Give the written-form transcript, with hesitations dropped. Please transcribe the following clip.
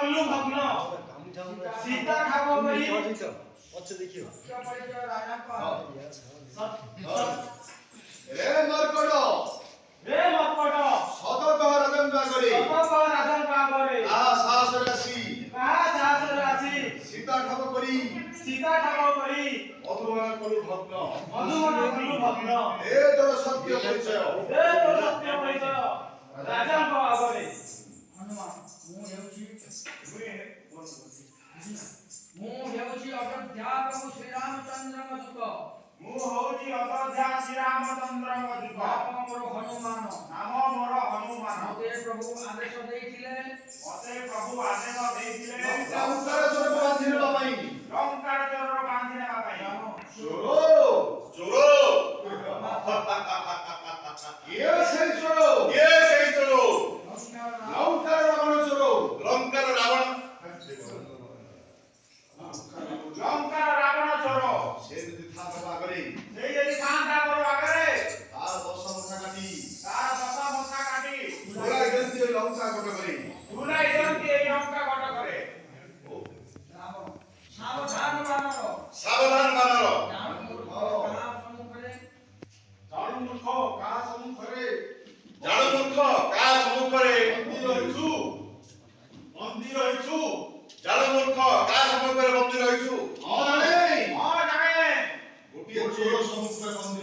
କଲୁ ଭଗ୍ନ ସୀତା ଠାବ କରି ପଛ ଦେଖିବ रे मरकट रे ମର୍କଟ सतर्क राजन बागरे ରାଜଙ୍କ ଆଗରେ आ साहस राशि କାହା ସାହସରେ ଆସି सीता ठाब करी ସୀତା ଠାବ କରି मधुबन कलु भग्न ମଧୁବନ କଲୁ ଭଗ୍ନ ए तोर सत्य परिचय ଏ ତୋର ସତ୍ୟ ପରିଚୟ ରାଜାଙ୍କ ଆଗରେ ହନୁମାନ ମୁଁ ହେଉଛି ଅଯୋଧ୍ୟା ପ୍ରଭୁ ଶ୍ରୀରାମଚନ୍ଦ୍ରଙ୍କ ଦୂତ ମୁଁ ହଉଛି ଅଯୋଧ୍ୟା ଶ୍ରୀରାମଚନ୍ଦ୍ରଙ୍କ ଦୂତ ନାମ ମୋର ହନୁମାନ ନାମ ମୋର ହନୁମାନ ମତେ ପ୍ରଭୁ ଆଦେଶ ଦେଇଥିଲେ ମତେ ପ୍ରଭୁ ଆଦେଶ ଦେଇଥିଲେ लंकार चोर बांधि नेबा पई ଲଙ୍କାର ଚୋରର ବାନ୍ଧି ନେବା ପାଇଁ चोरो चोरो ये से चोरो लंकार रावण चोरो ଲଙ୍କାର ରାବଣ ଚୋର से यदि था बागरे ସେଇ ଯଦି ଥାନ୍ତା ମୋର ଆଗରେ तार दश मुठा काटी ତାର 10 ମଥା କାଟି छोरा गंती लंका कोट करे ତୁଲାଇ ଦିଅନ୍ତି ଏଇ ଲଙ୍କା କଟକରେ ସାବଧାନ ବାନର ସାବଧାନ ବାନର ଜାଣୁ ମୂର୍ଖ କାହା ସମ୍ମୁଖରେ ଜାଣୁ ମୂର୍ଖ କାହା ସମ୍ମୁଖରେ ଜାଣୁ ମୂର୍ଖ କାହା ସମ୍ମୁଖରେ ବନ୍ଦୀ ରହିଛୁ ଜାଣୁ ମୂର୍ଖ କାହା ସମ୍ମୁଖରେ ବନ୍ଦୀ ରହିଛୁ औ जाने ହଁ ଜାଣେ गोटिए चोर सम्मुख में बंदी